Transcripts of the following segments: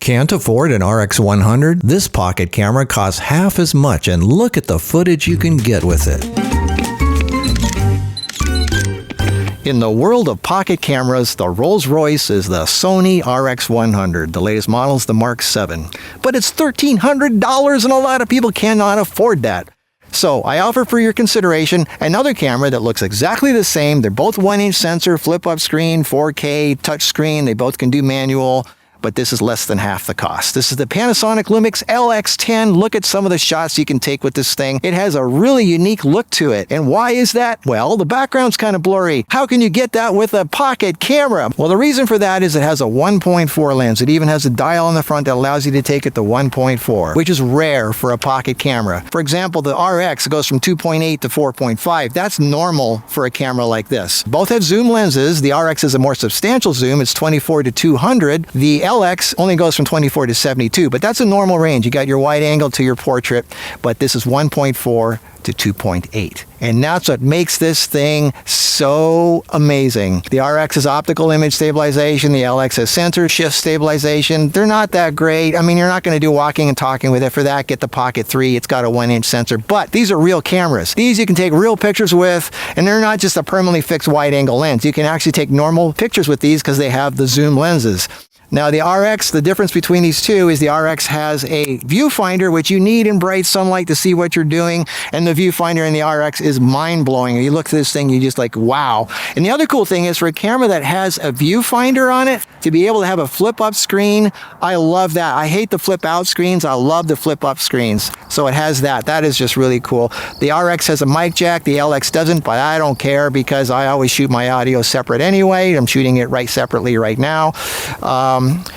Can't afford an RX100? This pocket camera costs half as much, and look at the footage you can get with it. In the world of pocket cameras, the Rolls-Royce is the Sony RX100. The latest model is the Mark 7. But it's $1,300 and a lot of people cannot afford that. So I offer for your consideration another camera that looks exactly the same. They're both 1-inch sensor, flip-up screen, 4K, touchscreen. They both can do manual. But this is less than half the cost. This is the Panasonic Lumix LX10. Look at some of the shots you can take with this thing. It has a really unique look to it. And why is that? Well, the background's kind of blurry. How can you get that with a pocket camera? Well, the reason for that is it has a 1.4 lens. It even has a dial on the front that allows you to take it to 1.4, which is rare for a pocket camera. For example, the RX goes from 2.8 to 4.5. That's normal for a camera like this. Both have zoom lenses. The RX is a more substantial zoom. It's 24 to 200. The LX only goes from 24 to 72, but that's a normal range. You got your wide angle to your portrait, but this is 1.4 to 2.8. And that's what makes this thing so amazing. The RX has optical image stabilization. The LX has sensor shift stabilization. They're not that great. I mean, you're not going to do walking and talking with it. For that, get the Pocket 3. It's got a 1-inch sensor, but these are real cameras. These you can take real pictures with, and they're not just a permanently fixed wide angle lens. You can actually take normal pictures with these because they have the zoom lenses. Now the RX, the difference between these two is the RX has a viewfinder, which you need in bright sunlight to see what you're doing, and the viewfinder in the RX is mind-blowing. You look at this thing, you just like, wow. And the other cool thing is for a camera that has a viewfinder on it, to be able to have a flip-up screen, I love that. I hate the flip-out screens. I love the flip-up screens. So it has that. That is just really cool. The RX has a mic jack. The LX doesn't, but I don't care because I always shoot my audio separate anyway. I'm shooting it separately right now.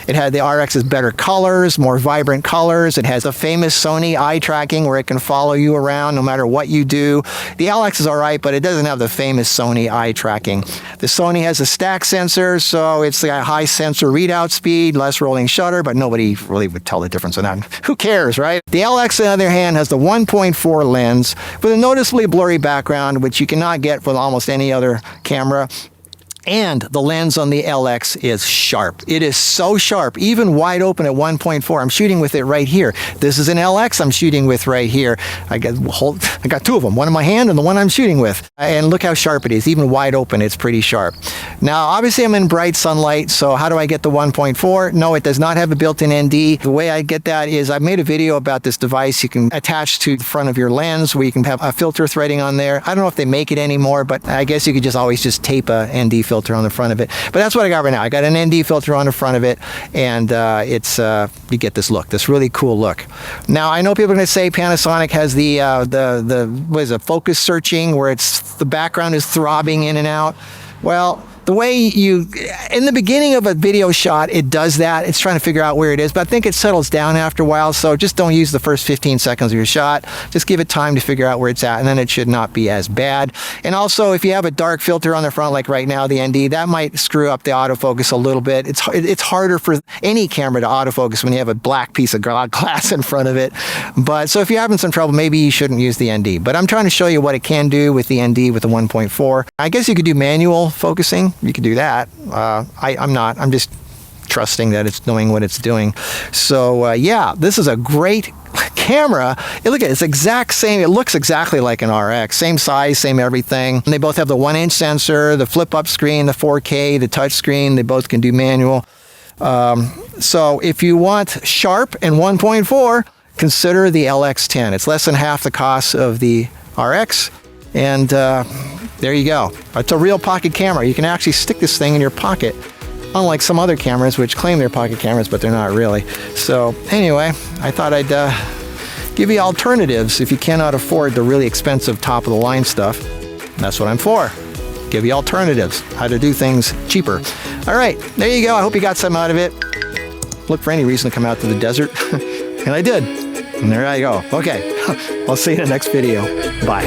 It had the RX has better colors, more vibrant colors. It has a famous Sony eye tracking where it can follow you around no matter what you do. The LX is all right, but it doesn't have the famous Sony eye tracking. The Sony has a stack sensor, so it's got high sensor readout speed, less rolling shutter, but nobody really would tell the difference in that. Who cares, right? The LX, on the other hand, has the 1.4 lens with a noticeably blurry background, which you cannot get with almost any other camera. And the lens on the LX is sharp. It is so sharp, even wide open at 1.4. I'm shooting with it right here. This is an LX I'm shooting with right here. I got two of them, one in my hand and the one I'm shooting with. And look how sharp it is, even wide open, it's pretty sharp. Now, obviously I'm in bright sunlight, so how do I get the 1.4? No, it does not have a built-in ND. The way I get that is I made a video about this device you can attach to the front of your lens where you can have a filter threading on there. I don't know if they make it anymore, but I guess you could just always just tape a ND filter on the front of it. But that's what I got right now. I got an ND filter on the front of it, and you get this look, this really cool look. Now, I know people are going to say Panasonic has the what is it, focus searching, where the background is throbbing in and out. Well, the way in the beginning of a video shot, it does that. It's trying to figure out where it is, but I think it settles down after a while, so just don't use the first 15 seconds of your shot. Just give it time to figure out where it's at, and then it should not be as bad. And also, if you have a dark filter on the front, like right now, the ND, that might screw up the autofocus a little bit. It's harder for any camera to autofocus when you have a black piece of glass in front of it. But so if you're having some trouble, maybe you shouldn't use the ND. But I'm trying to show you what it can do with the ND with the 1.4. I guess you could do manual focusing. You could do that. I'm not. I'm just trusting that it's knowing what it's doing. So yeah, this is a great camera. Look at it. It's exact same. It looks exactly like an RX. Same size, same everything. And they both have the 1-inch sensor, the flip-up screen, the 4K, the touch screen. They both can do manual. So if you want sharp and 1.4, consider the LX10. It's less than half the cost of the RX. And there you go. It's a real pocket camera. You can actually stick this thing in your pocket, unlike some other cameras which claim they're pocket cameras, but they're not really. So anyway, I thought I'd give you alternatives if you cannot afford the really expensive top-of-the-line stuff. That's what I'm for. Give you alternatives, how to do things cheaper. All right, there you go. I hope you got something out of it. Look for any reason to come out to the desert. And I did. And there I go. Okay, I'll see you in the next video. Bye.